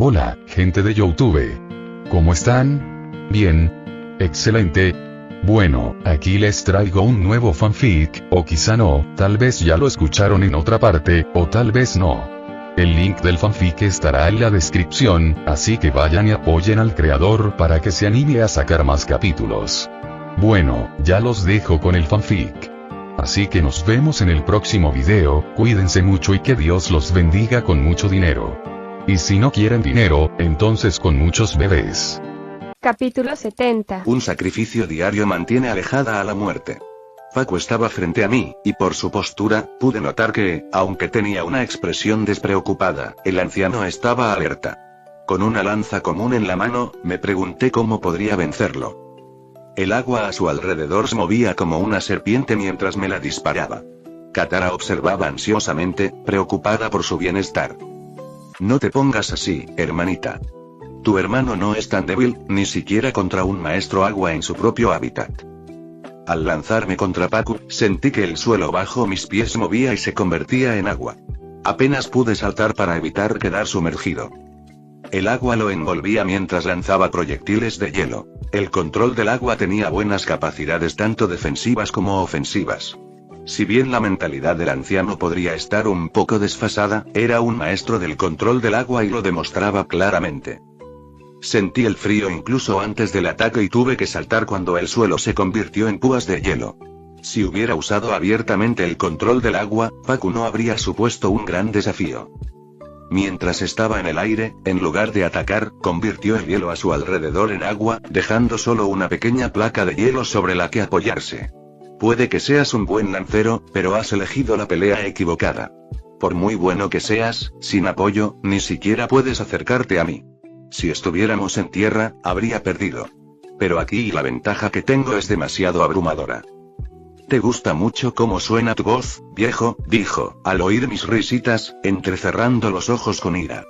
Hola, gente de YouTube. ¿Cómo están? Bien. Excelente. Bueno, aquí les traigo un nuevo fanfic, o quizá no, tal vez ya lo escucharon en otra parte, o tal vez no. El link del fanfic estará en la descripción, así que vayan y apoyen al creador para que se anime a sacar más capítulos. Bueno, ya los dejo con el fanfic. Así que nos vemos en el próximo video, cuídense mucho y que Dios los bendiga con mucho dinero. Y si no quieren dinero, entonces con muchos bebés. Capítulo 70. Un sacrificio diario mantiene alejada a la muerte. Paco estaba frente a mí, y por su postura, pude notar que, aunque tenía una expresión despreocupada, el anciano estaba alerta. Con una lanza común en la mano, me pregunté cómo podría vencerlo. El agua a su alrededor se movía como una serpiente mientras me la disparaba. Katara observaba ansiosamente, preocupada por su bienestar. No te pongas así, hermanita. Tu hermano no es tan débil, ni siquiera contra un maestro agua en su propio hábitat. Al lanzarme contra Paco, sentí que el suelo bajo mis pies se movía y se convertía en agua. Apenas pude saltar para evitar quedar sumergido. El agua lo envolvía mientras lanzaba proyectiles de hielo. El control del agua tenía buenas capacidades tanto defensivas como ofensivas. Si bien la mentalidad del anciano podría estar un poco desfasada, era un maestro del control del agua y lo demostraba claramente. Sentí el frío incluso antes del ataque y tuve que saltar cuando el suelo se convirtió en púas de hielo. Si hubiera usado abiertamente el control del agua, Paco no habría supuesto un gran desafío. Mientras estaba en el aire, en lugar de atacar, convirtió el hielo a su alrededor en agua, dejando solo una pequeña placa de hielo sobre la que apoyarse. Puede que seas un buen lancero, pero has elegido la pelea equivocada. Por muy bueno que seas, sin apoyo, ni siquiera puedes acercarte a mí. Si estuviéramos en tierra, habría perdido. Pero aquí la ventaja que tengo es demasiado abrumadora. ¿Te gusta mucho cómo suena tu voz, viejo?, dijo, al oír mis risitas, entrecerrando los ojos con ira.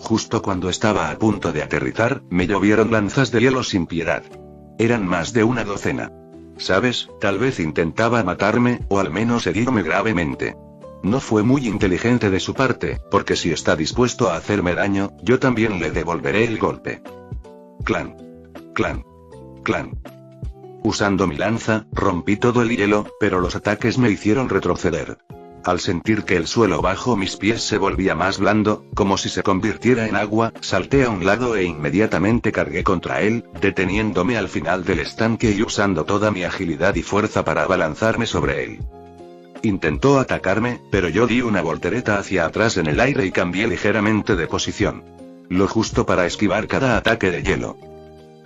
Justo cuando estaba a punto de aterrizar, me llovieron lanzas de hielo sin piedad. Eran más de una docena. ¿Sabes? Tal vez intentaba matarme, o al menos herirme gravemente. No fue muy inteligente de su parte, porque si está dispuesto a hacerme daño, yo también le devolveré el golpe. Clan. Clan. Clan. Usando mi lanza, rompí todo el hielo, pero los ataques me hicieron retroceder. Al sentir que el suelo bajo mis pies se volvía más blando, como si se convirtiera en agua, salté a un lado e inmediatamente cargué contra él, deteniéndome al final del estanque y usando toda mi agilidad y fuerza para abalanzarme sobre él. Intentó atacarme, pero yo di una voltereta hacia atrás en el aire y cambié ligeramente de posición. Lo justo para esquivar cada ataque de hielo.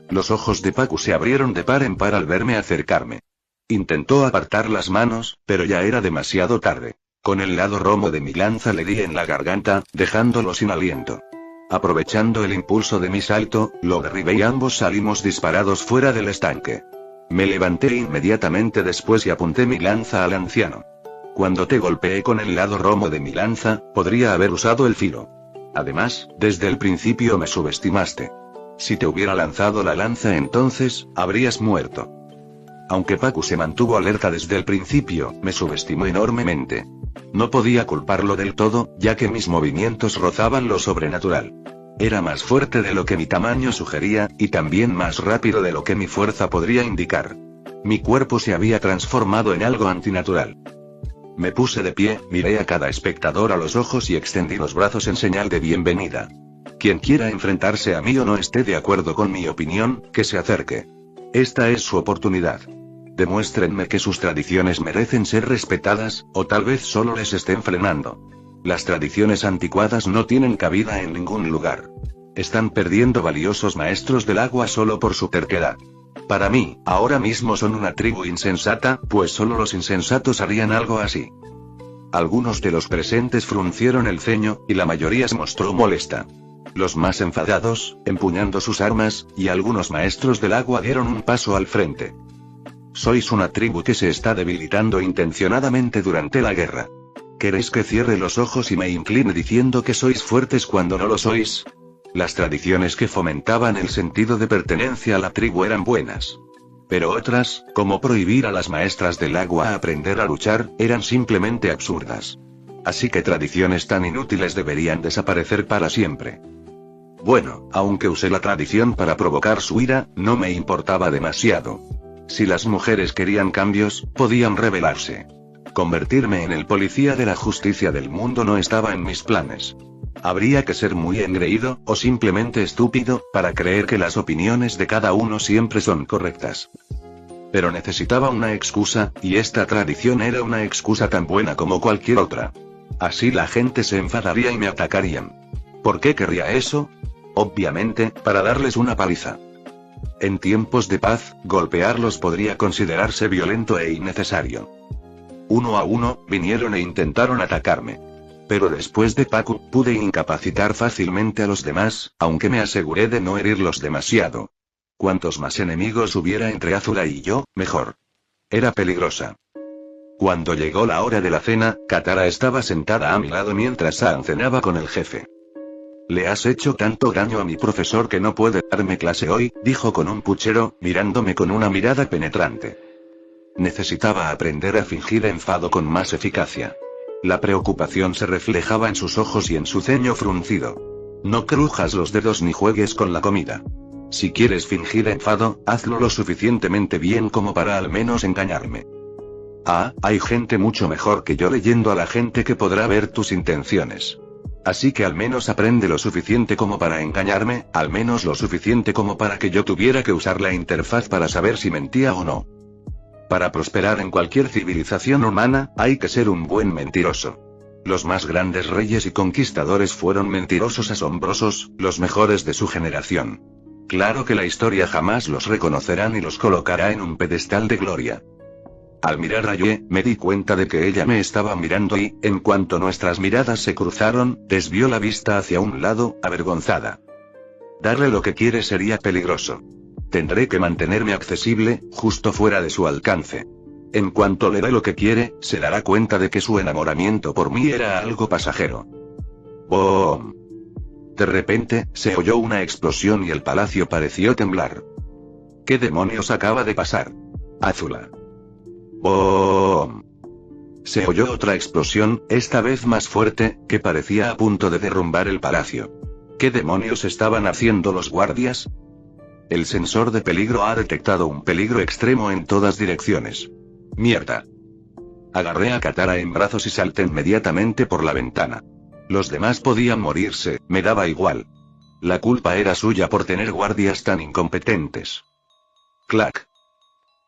Los ojos de Paco se abrieron de par en par al verme acercarme. Intentó apartar las manos, pero ya era demasiado tarde. Con el lado romo de mi lanza le di en la garganta, dejándolo sin aliento. Aprovechando el impulso de mi salto, lo derribé y ambos salimos disparados fuera del estanque. Me levanté inmediatamente después y apunté mi lanza al anciano. Cuando te golpeé con el lado romo de mi lanza, podría haber usado el filo. Además, desde el principio me subestimaste. Si te hubiera lanzado la lanza entonces, habrías muerto. Aunque Paco se mantuvo alerta desde el principio, me subestimó enormemente. No podía culparlo del todo, ya que mis movimientos rozaban lo sobrenatural. Era más fuerte de lo que mi tamaño sugería, y también más rápido de lo que mi fuerza podría indicar. Mi cuerpo se había transformado en algo antinatural. Me puse de pie, miré a cada espectador a los ojos y extendí los brazos en señal de bienvenida. Quien quiera enfrentarse a mí o no esté de acuerdo con mi opinión, que se acerque. Esta es su oportunidad. Demuéstrenme que sus tradiciones merecen ser respetadas, o tal vez solo les estén frenando. Las tradiciones anticuadas no tienen cabida en ningún lugar. Están perdiendo valiosos maestros del agua solo por su terquedad. Para mí, ahora mismo son una tribu insensata, pues solo los insensatos harían algo así. Algunos de los presentes fruncieron el ceño, y la mayoría se mostró molesta. Los más enfadados, empuñando sus armas, y algunos maestros del agua dieron un paso al frente. Sois una tribu que se está debilitando intencionadamente durante la guerra. ¿Queréis que cierre los ojos y me incline diciendo que sois fuertes cuando no lo sois? Las tradiciones que fomentaban el sentido de pertenencia a la tribu eran buenas. Pero otras, como prohibir a las maestras del agua a aprender a luchar, eran simplemente absurdas. Así que tradiciones tan inútiles deberían desaparecer para siempre. Bueno, aunque usé la tradición para provocar su ira, no me importaba demasiado. Si las mujeres querían cambios, podían rebelarse. Convertirme en el policía de la justicia del mundo no estaba en mis planes. Habría que ser muy engreído, o simplemente estúpido, para creer que las opiniones de cada uno siempre son correctas. Pero necesitaba una excusa, y esta tradición era una excusa tan buena como cualquier otra. Así la gente se enfadaría y me atacarían. ¿Por qué querría eso? Obviamente, para darles una paliza. En tiempos de paz, golpearlos podría considerarse violento e innecesario. Uno a uno, vinieron e intentaron atacarme. Pero después de Pacu, pude incapacitar fácilmente a los demás, aunque me aseguré de no herirlos demasiado. Cuantos más enemigos hubiera entre Azula y yo, mejor. Era peligrosa. Cuando llegó la hora de la cena, Katara estaba sentada a mi lado mientras Aang cenaba con el jefe. «Le has hecho tanto daño a mi profesor que no puede darme clase hoy», dijo con un puchero, mirándome con una mirada penetrante. Necesitaba aprender a fingir enfado con más eficacia. La preocupación se reflejaba en sus ojos y en su ceño fruncido. «No crujas los dedos ni juegues con la comida. Si quieres fingir enfado, hazlo lo suficientemente bien como para al menos engañarme. Ah, hay gente mucho mejor que yo leyendo a la gente que podrá ver tus intenciones. Así que al menos aprende lo suficiente como para engañarme, al menos lo suficiente como para que yo tuviera que usar la interfaz para saber si mentía o no. Para prosperar en cualquier civilización humana, hay que ser un buen mentiroso. Los más grandes reyes y conquistadores fueron mentirosos asombrosos, los mejores de su generación. Claro que la historia jamás los reconocerá ni los colocará en un pedestal de gloria». Al mirar a Yue, me di cuenta de que ella me estaba mirando y, en cuanto nuestras miradas se cruzaron, desvió la vista hacia un lado, avergonzada. Darle lo que quiere sería peligroso. Tendré que mantenerme accesible, justo fuera de su alcance. En cuanto le dé lo que quiere, se dará cuenta de que su enamoramiento por mí era algo pasajero. ¡Boom! De repente, se oyó una explosión y el palacio pareció temblar. ¿Qué demonios acaba de pasar? Azula. ¡Boom! Se oyó otra explosión, esta vez más fuerte, que parecía a punto de derrumbar el palacio. ¿Qué demonios estaban haciendo los guardias? El sensor de peligro ha detectado un peligro extremo en todas direcciones. ¡Mierda! Agarré a Katara en brazos y salté inmediatamente por la ventana. Los demás podían morirse, me daba igual. La culpa era suya por tener guardias tan incompetentes. ¡Clac!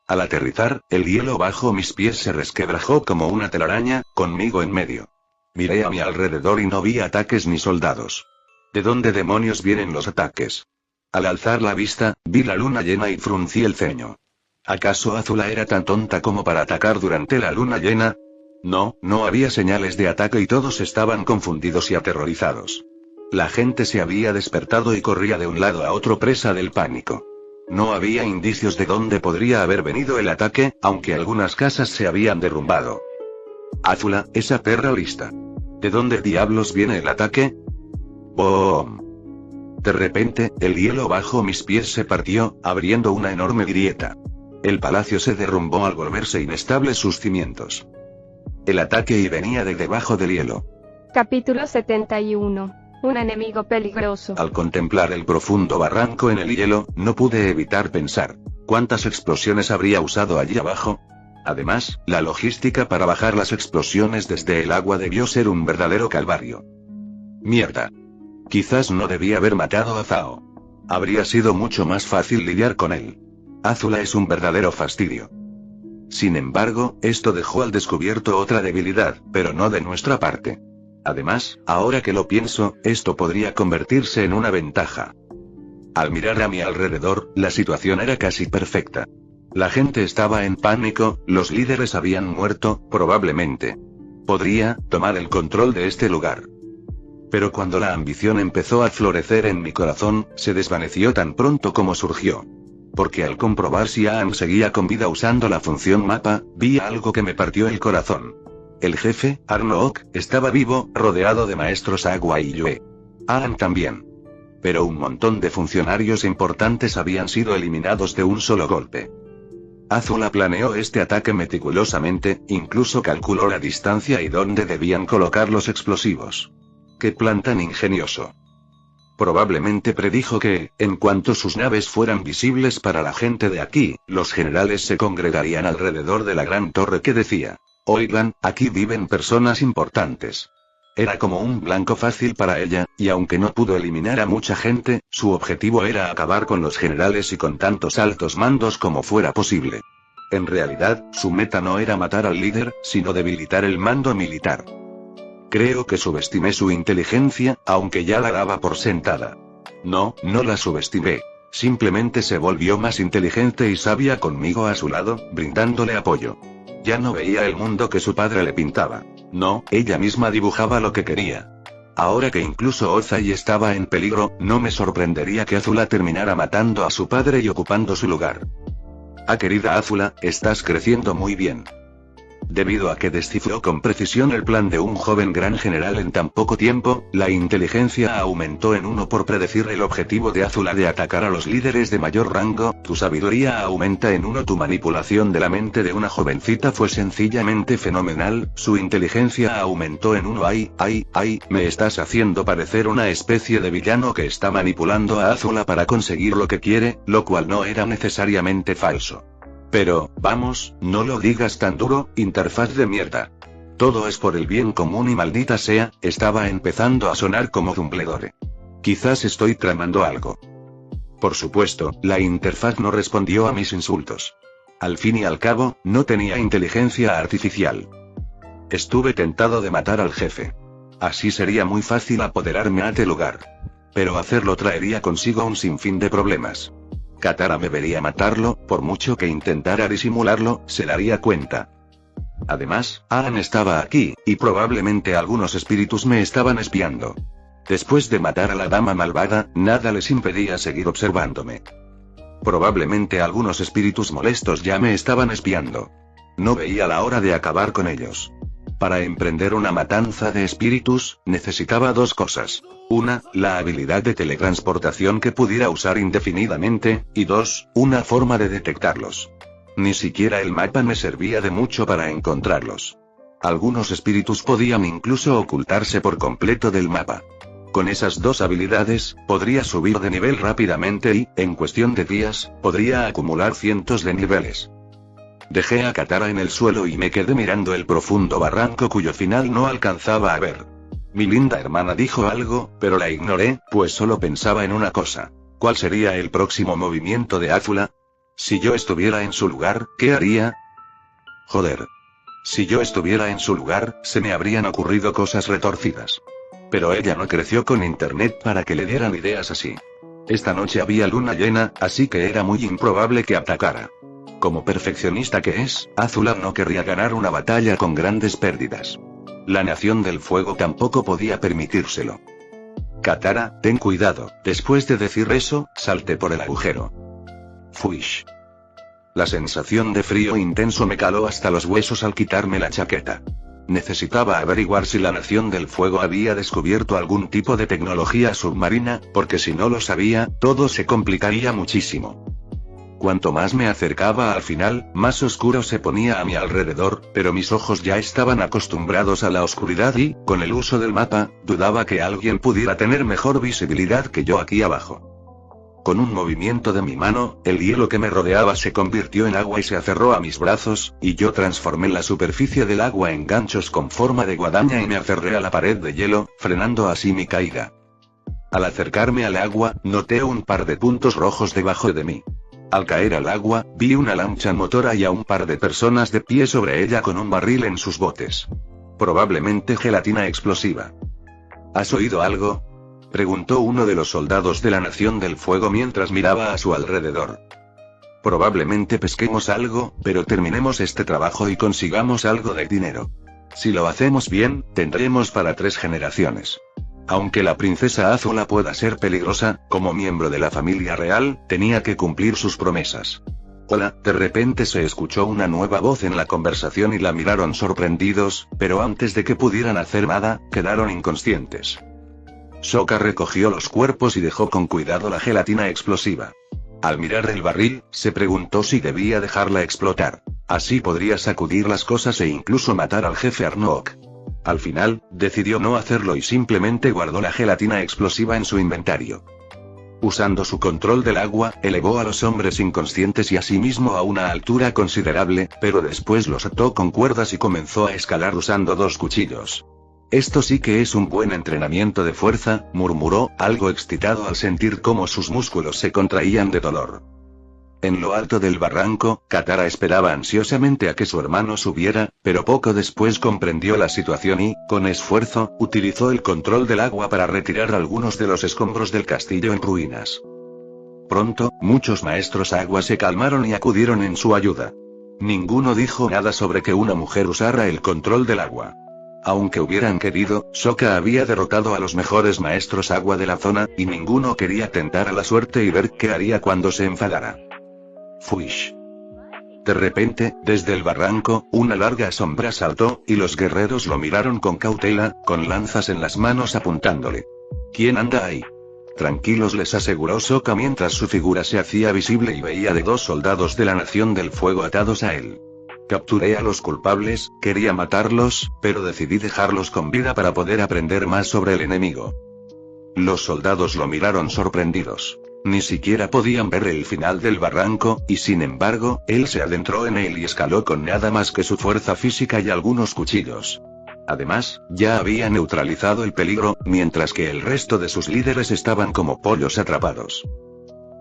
Al aterrizar, el hielo bajo mis pies se resquebrajó como una telaraña, conmigo en medio. Miré a mi alrededor y no vi ataques ni soldados. ¿De dónde demonios vienen los ataques? Al alzar la vista, vi la luna llena y fruncí el ceño. ¿Acaso Azula era tan tonta como para atacar durante la luna llena? No, no había señales de ataque y todos estaban confundidos y aterrorizados. La gente se había despertado y corría de un lado a otro presa del pánico. No había indicios de dónde podría haber venido el ataque, aunque algunas casas se habían derrumbado. Azula, esa perra lista. ¿De dónde diablos viene el ataque? ¡Boom! De repente, el hielo bajo mis pies se partió, abriendo una enorme grieta. El palacio se derrumbó al volverse inestables sus cimientos. El ataque venía de debajo del hielo. Capítulo 71. Un enemigo peligroso. Al contemplar el profundo barranco en el hielo, no pude evitar pensar, ¿cuántas explosiones habría usado allí abajo? Además, la logística para bajar las explosiones desde el agua debió ser un verdadero calvario. Mierda. Quizás no debía haber matado a Zhao. Habría sido mucho más fácil lidiar con él. Azula es un verdadero fastidio. Sin embargo, esto dejó al descubierto otra debilidad, pero no de nuestra parte. Además, ahora que lo pienso, esto podría convertirse en una ventaja. Al mirar a mi alrededor, la situación era casi perfecta. La gente estaba en pánico, los líderes habían muerto, probablemente. Podría tomar el control de este lugar. Pero cuando la ambición empezó a florecer en mi corazón, se desvaneció tan pronto como surgió. Porque al comprobar si Aang seguía con vida usando la función mapa, vi algo que me partió el corazón. El jefe, Arnook, estaba vivo, rodeado de maestros Agua y Yue. Aang también. Pero un montón de funcionarios importantes habían sido eliminados de un solo golpe. Azula planeó este ataque meticulosamente, incluso calculó la distancia y dónde debían colocar los explosivos. ¡Qué plan tan ingenioso! Probablemente predijo que, en cuanto sus naves fueran visibles para la gente de aquí, los generales se congregarían alrededor de la gran torre que decía: oigan, aquí viven personas importantes. Era como un blanco fácil para ella, y aunque no pudo eliminar a mucha gente, su objetivo era acabar con los generales y con tantos altos mandos como fuera posible. En realidad, su meta no era matar al líder, sino debilitar el mando militar. Creo que subestimé su inteligencia, aunque ya la daba por sentada. No la subestimé. Simplemente se volvió más inteligente y sabia conmigo a su lado, brindándole apoyo. Ya no veía el mundo que su padre le pintaba. No, ella misma dibujaba lo que quería. Ahora que incluso Ozai estaba en peligro, no me sorprendería que Azula terminara matando a su padre y ocupando su lugar. Querida Azula, estás creciendo muy bien. Debido a que descifró con precisión el plan de un joven gran general en tan poco tiempo, la inteligencia aumentó en 1 por predecir el objetivo de Azula de atacar a los líderes de mayor rango, tu sabiduría aumenta en 1, tu manipulación de la mente de una jovencita fue sencillamente fenomenal, su inteligencia aumentó en 1, me estás haciendo parecer una especie de villano que está manipulando a Azula para conseguir lo que quiere, lo cual no era necesariamente falso. Pero, vamos, no lo digas tan duro, interfaz de mierda. Todo es por el bien común y maldita sea, estaba empezando a sonar como Dumbledore. Quizás estoy tramando algo. Por supuesto, la interfaz no respondió a mis insultos. Al fin y al cabo, no tenía inteligencia artificial. Estuve tentado de matar al jefe. Así sería muy fácil apoderarme a este lugar. Pero hacerlo traería consigo un sinfín de problemas. Katara me vería matarlo, por mucho que intentara disimularlo, se daría cuenta. Además, Aang estaba aquí, y probablemente algunos espíritus me estaban espiando. Después de matar a la dama malvada, nada les impedía seguir observándome. Probablemente algunos espíritus molestos ya me estaban espiando. No veía la hora de acabar con ellos. Para emprender una matanza de espíritus, necesitaba 2 cosas. 1, la habilidad de teletransportación que pudiera usar indefinidamente, y 2, una forma de detectarlos. Ni siquiera el mapa me servía de mucho para encontrarlos. Algunos espíritus podían incluso ocultarse por completo del mapa. Con esas 2 habilidades, podría subir de nivel rápidamente y, en cuestión de días, podría acumular cientos de niveles. Dejé a Katara en el suelo y me quedé mirando el profundo barranco cuyo final no alcanzaba a ver. Mi linda hermana dijo algo, pero la ignoré, pues solo pensaba en una cosa. ¿Cuál sería el próximo movimiento de Azula? Si yo estuviera en su lugar, ¿qué haría? Joder. Si yo estuviera en su lugar, se me habrían ocurrido cosas retorcidas. Pero ella no creció con internet para que le dieran ideas así. Esta noche había luna llena, así que era muy improbable que atacara. Como perfeccionista que es, Azula no querría ganar una batalla con grandes pérdidas. La Nación del Fuego tampoco podía permitírselo. Katara, ten cuidado. Después de decir eso, salté por el agujero. Fuish. La sensación de frío intenso me caló hasta los huesos al quitarme la chaqueta. Necesitaba averiguar si la Nación del Fuego había descubierto algún tipo de tecnología submarina, porque si no lo sabía, todo se complicaría muchísimo. Cuanto más me acercaba al final, más oscuro se ponía a mi alrededor, pero mis ojos ya estaban acostumbrados a la oscuridad y, con el uso del mapa, dudaba que alguien pudiera tener mejor visibilidad que yo aquí abajo. Con un movimiento de mi mano, el hielo que me rodeaba se convirtió en agua y se aferró a mis brazos, y yo transformé la superficie del agua en ganchos con forma de guadaña y me aferré a la pared de hielo, frenando así mi caída. Al acercarme al agua, noté un par de puntos rojos debajo de mí. Al caer al agua, vi una lancha motora y a un par de personas de pie sobre ella con un barril en sus botes. Probablemente gelatina explosiva. ¿Has oído algo?, preguntó uno de los soldados de la Nación del Fuego mientras miraba a su alrededor. Probablemente pesquemos algo, pero terminemos este trabajo y consigamos algo de dinero. Si lo hacemos bien, tendremos para 3 generaciones. Aunque la princesa Azula pueda ser peligrosa, como miembro de la familia real, tenía que cumplir sus promesas. Hola, de repente se escuchó una nueva voz en la conversación y la miraron sorprendidos, pero antes de que pudieran hacer nada, quedaron inconscientes. Sokka recogió los cuerpos y dejó con cuidado la gelatina explosiva. Al mirar el barril, se preguntó si debía dejarla explotar. Así podría sacudir las cosas e incluso matar al jefe Arnook. Al final, decidió no hacerlo y simplemente guardó la gelatina explosiva en su inventario. Usando su control del agua, elevó a los hombres inconscientes y a sí mismo a una altura considerable, pero después los ató con cuerdas y comenzó a escalar usando 2 cuchillos. Esto sí que es un buen entrenamiento de fuerza, murmuró, algo excitado al sentir cómo sus músculos se contraían de dolor. En lo alto del barranco, Katara esperaba ansiosamente a que su hermano subiera, pero poco después comprendió la situación y, con esfuerzo, utilizó el control del agua para retirar algunos de los escombros del castillo en ruinas. Pronto, muchos maestros agua se calmaron y acudieron en su ayuda. Ninguno dijo nada sobre que una mujer usara el control del agua. Aunque hubieran querido, Sokka había derrotado a los mejores maestros agua de la zona, y ninguno quería tentar a la suerte y ver qué haría cuando se enfadara. Fuish. De repente, desde el barranco, una larga sombra saltó, y los guerreros lo miraron con cautela, con lanzas en las manos apuntándole. ¿Quién anda ahí? Tranquilos, les aseguró Sokka mientras su figura se hacía visible y veía de 2 soldados de la Nación del Fuego atados a él. Capturé a los culpables, quería matarlos, pero decidí dejarlos con vida para poder aprender más sobre el enemigo. Los soldados lo miraron sorprendidos. Ni siquiera podían ver el final del barranco, y sin embargo, él se adentró en él y escaló con nada más que su fuerza física y algunos cuchillos. Además, ya había neutralizado el peligro, mientras que el resto de sus líderes estaban como pollos atrapados.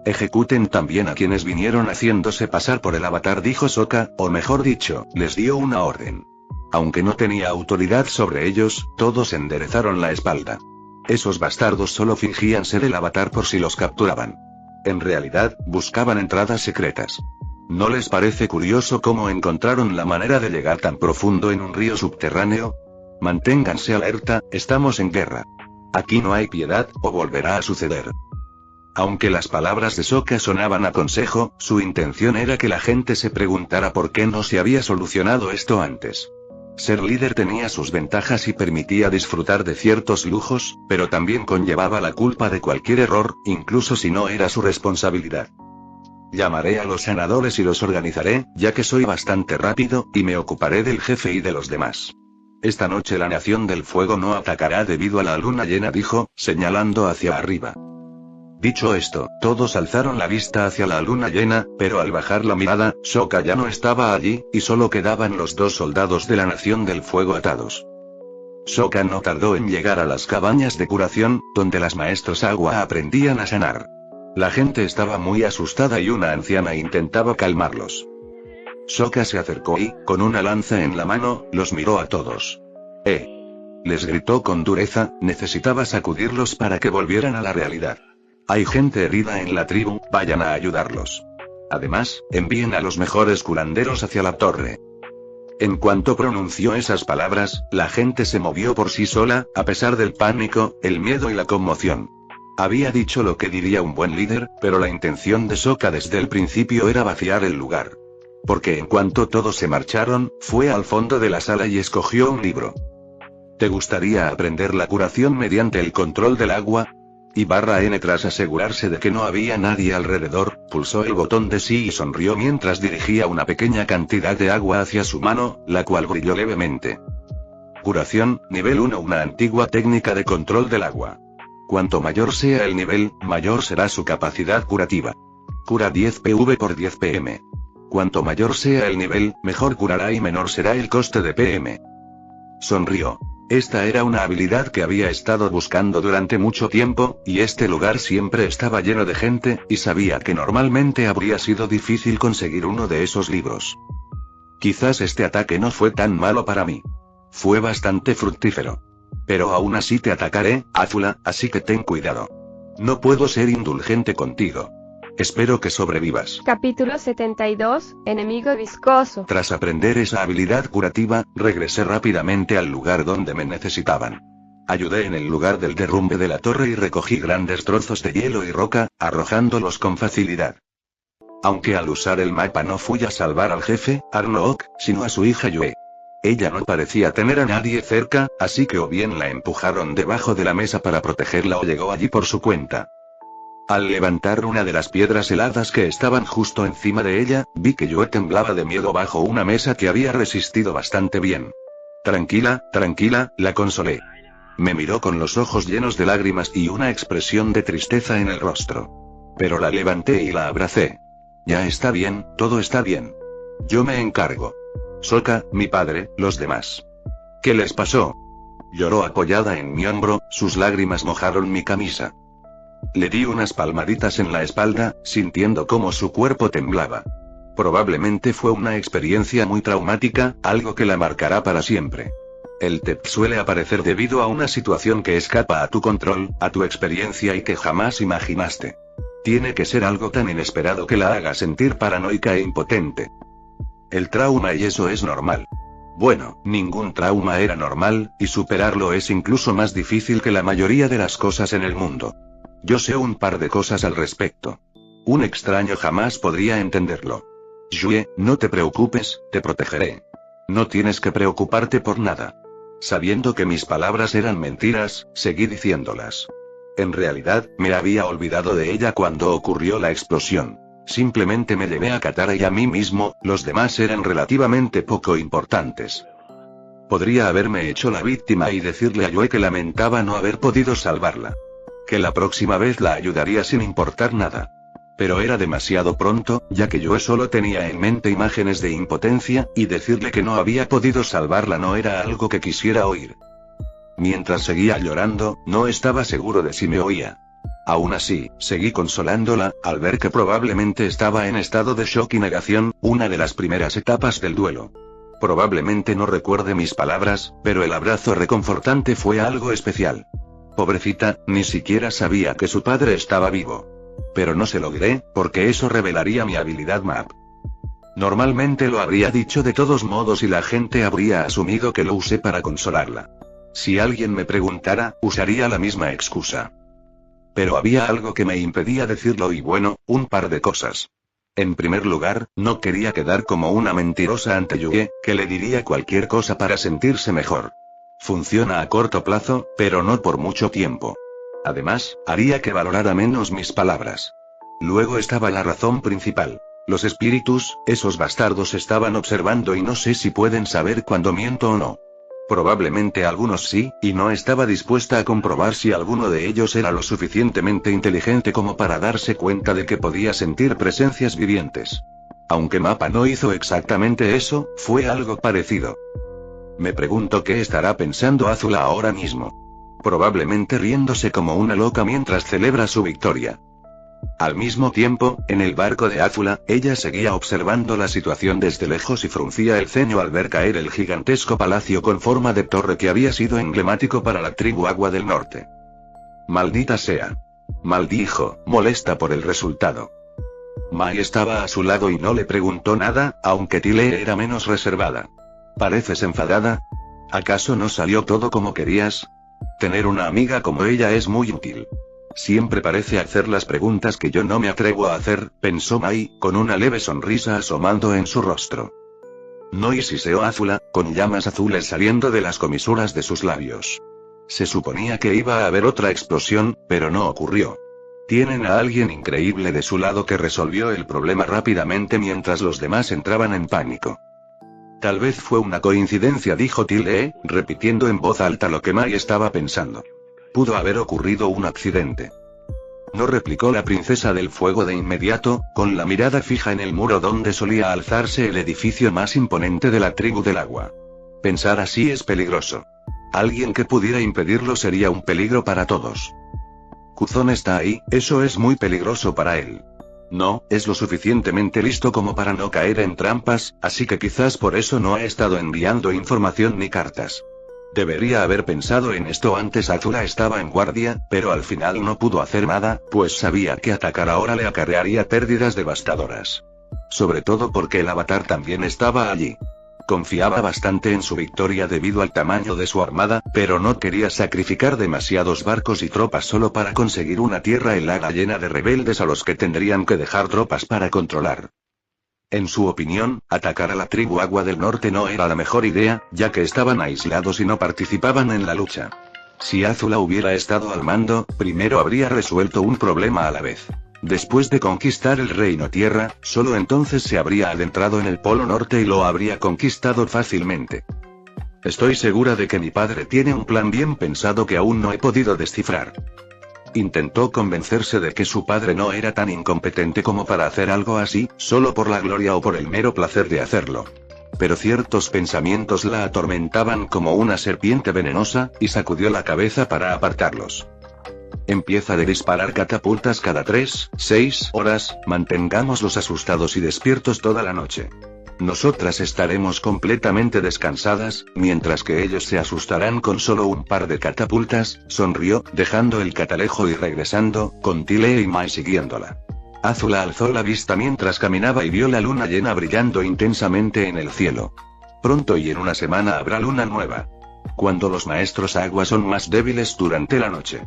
Ejecuten también a quienes vinieron haciéndose pasar por el avatar, dijo Sokka, o mejor dicho, les dio una orden. Aunque no tenía autoridad sobre ellos, todos enderezaron la espalda. Esos bastardos solo fingían ser el avatar por si los capturaban. En realidad, buscaban entradas secretas. ¿No les parece curioso cómo encontraron la manera de llegar tan profundo en un río subterráneo? Manténganse alerta, estamos en guerra. Aquí no hay piedad, o volverá a suceder. Aunque las palabras de Sokka sonaban a consejo, su intención era que la gente se preguntara por qué no se había solucionado esto antes. Ser líder tenía sus ventajas y permitía disfrutar de ciertos lujos, pero también conllevaba la culpa de cualquier error, incluso si no era su responsabilidad. Llamaré a los sanadores y los organizaré, ya que soy bastante rápido, y me ocuparé del jefe y de los demás. Esta noche la Nación del Fuego no atacará debido a la luna llena, dijo, señalando hacia arriba. Dicho esto, todos alzaron la vista hacia la luna llena, pero al bajar la mirada, Sokka ya no estaba allí, y solo quedaban los 2 soldados de la Nación del Fuego atados. Sokka no tardó en llegar a las cabañas de curación, donde las maestros agua aprendían a sanar. La gente estaba muy asustada y una anciana intentaba calmarlos. Sokka se acercó y, con una lanza en la mano, los miró a todos. Les gritó con dureza, necesitaba sacudirlos para que volvieran a la realidad. Hay gente herida en la tribu, vayan a ayudarlos. Además, envíen a los mejores curanderos hacia la torre. En cuanto pronunció esas palabras, la gente se movió por sí sola, a pesar del pánico, el miedo y la conmoción. Había dicho lo que diría un buen líder, pero la intención de Sokka desde el principio era vaciar el lugar. Porque en cuanto todos se marcharon, fue al fondo de la sala y escogió un libro. ¿Te gustaría aprender la curación mediante el control del agua? Y/N tras asegurarse de que no había nadie alrededor, pulsó el botón de sí y sonrió mientras dirigía una pequeña cantidad de agua hacia su mano, la cual brilló levemente. Curación, nivel 1, una antigua técnica de control del agua. Cuanto mayor sea el nivel, mayor será su capacidad curativa. Cura 10 PV por 10 PM. Cuanto mayor sea el nivel, mejor curará y menor será el coste de PM. Sonrió. Esta era una habilidad que había estado buscando durante mucho tiempo, y este lugar siempre estaba lleno de gente, y sabía que normalmente habría sido difícil conseguir uno de esos libros. Quizás este ataque no fue tan malo para mí. Fue bastante fructífero. Pero aún así te atacaré, Áfula, así que ten cuidado. No puedo ser indulgente contigo. Espero que sobrevivas. Capítulo 72, enemigo viscoso. Tras aprender esa habilidad curativa, regresé rápidamente al lugar donde me necesitaban. Ayudé en el lugar del derrumbe de la torre y recogí grandes trozos de hielo y roca, arrojándolos con facilidad. Aunque al usar el mapa no fui a salvar al jefe, Arnook, sino a su hija Yue. Ella no parecía tener a nadie cerca, así que o bien la empujaron debajo de la mesa para protegerla o llegó allí por su cuenta. Al levantar una de las piedras heladas que estaban justo encima de ella, vi que Yue temblaba de miedo bajo una mesa que había resistido bastante bien. Tranquila, tranquila, la consolé. Me miró con los ojos llenos de lágrimas y una expresión de tristeza en el rostro. Pero la levanté y la abracé. Ya está bien, todo está bien. Yo me encargo. Sokka, mi padre, los demás. ¿Qué les pasó? Lloró apoyada en mi hombro, sus lágrimas mojaron mi camisa. Le di unas palmaditas en la espalda, sintiendo cómo su cuerpo temblaba. Probablemente fue una experiencia muy traumática, algo que la marcará para siempre. El TEP suele aparecer debido a una situación que escapa a tu control, a tu experiencia y que jamás imaginaste. Tiene que ser algo tan inesperado que la haga sentir paranoica e impotente. El trauma y eso es normal. Bueno, ningún trauma era normal, y superarlo es incluso más difícil que la mayoría de las cosas en el mundo. Yo sé un par de cosas al respecto. Un extraño jamás podría entenderlo. Yue, no te preocupes, te protegeré. No tienes que preocuparte por nada. Sabiendo que mis palabras eran mentiras, seguí diciéndolas. En realidad, me había olvidado de ella cuando ocurrió la explosión. Simplemente me llevé a Katara y a mí mismo, los demás eran relativamente poco importantes. Podría haberme hecho la víctima y decirle a Yue que lamentaba no haber podido salvarla. Que la próxima vez la ayudaría sin importar nada. Pero era demasiado pronto, ya que yo solo tenía en mente imágenes de impotencia, y decirle que no había podido salvarla no era algo que quisiera oír. Mientras seguía llorando, no estaba seguro de si me oía. Aún así, seguí consolándola, al ver que probablemente estaba en estado de shock y negación, una de las primeras etapas del duelo. Probablemente no recuerde mis palabras, pero el abrazo reconfortante fue algo especial. Pobrecita, ni siquiera sabía que su padre estaba vivo. Pero no se lo diré, porque eso revelaría mi habilidad MAP. Normalmente lo habría dicho de todos modos y la gente habría asumido que lo usé para consolarla. Si alguien me preguntara, usaría la misma excusa. Pero había algo que me impedía decirlo y bueno, un par de cosas. En primer lugar, no quería quedar como una mentirosa ante Yue, que le diría cualquier cosa para sentirse mejor. Funciona a corto plazo, pero no por mucho tiempo. Además, haría que valorara menos mis palabras. Luego estaba la razón principal. Los espíritus, esos bastardos estaban observando y no sé si pueden saber cuando miento o no. Probablemente algunos sí, y no estaba dispuesta a comprobar si alguno de ellos era lo suficientemente inteligente como para darse cuenta de que podía sentir presencias vivientes. Aunque Mappa no hizo exactamente eso, fue algo parecido. Me pregunto qué estará pensando Azula ahora mismo. Probablemente riéndose como una loca mientras celebra su victoria. Al mismo tiempo, en el barco de Azula, ella seguía observando la situación desde lejos y fruncía el ceño al ver caer el gigantesco palacio con forma de torre que había sido emblemático para la tribu Agua del Norte. Maldita sea. Maldijo, molesta por el resultado. Mai estaba a su lado y no le preguntó nada, aunque Tile era menos reservada. ¿Pareces enfadada? ¿Acaso no salió todo como querías? Tener una amiga como ella es muy útil. Siempre parece hacer las preguntas que yo no me atrevo a hacer, pensó Mai, con una leve sonrisa asomando en su rostro. No, y siseó Azula, con llamas azules saliendo de las comisuras de sus labios. Se suponía que iba a haber otra explosión, pero no ocurrió. Tienen a alguien increíble de su lado que resolvió el problema rápidamente mientras los demás entraban en pánico. Tal vez fue una coincidencia, dijo Tile, repitiendo en voz alta lo que Mai estaba pensando. Pudo haber ocurrido un accidente. No, replicó la princesa del fuego de inmediato, con la mirada fija en el muro donde solía alzarse el edificio más imponente de la tribu del agua. Pensar así es peligroso. Alguien que pudiera impedirlo sería un peligro para todos. Kuzon está ahí, eso es muy peligroso para él. No, es lo suficientemente listo como para no caer en trampas, así que quizás por eso no ha estado enviando información ni cartas. Debería haber pensado en esto antes. Azula estaba en guardia, pero al final no pudo hacer nada, pues sabía que atacar ahora le acarrearía pérdidas devastadoras. Sobre todo porque el avatar también estaba allí. Confiaba bastante en su victoria debido al tamaño de su armada, pero no quería sacrificar demasiados barcos y tropas solo para conseguir una tierra helada llena de rebeldes a los que tendrían que dejar tropas para controlar. En su opinión, atacar a la tribu Agua del Norte no era la mejor idea, ya que estaban aislados y no participaban en la lucha. Si Azula hubiera estado al mando, primero habría resuelto un problema a la vez. Después de conquistar el Reino Tierra, solo entonces se habría adentrado en el Polo Norte y lo habría conquistado fácilmente. Estoy segura de que mi padre tiene un plan bien pensado que aún no he podido descifrar. Intentó convencerse de que su padre no era tan incompetente como para hacer algo así, solo por la gloria o por el mero placer de hacerlo. Pero ciertos pensamientos la atormentaban como una serpiente venenosa, y sacudió la cabeza para apartarlos. Empieza a disparar catapultas cada 3-6 horas, mantengámoslos asustados y despiertos toda la noche. Nosotras estaremos completamente descansadas, mientras que ellos se asustarán con solo un par de catapultas. Sonrió, dejando el catalejo y regresando, con Tilea y Mai siguiéndola. Azula alzó la vista mientras caminaba y vio la luna llena brillando intensamente en el cielo. Pronto y en una semana habrá luna nueva. Cuando los maestros agua son más débiles durante la noche.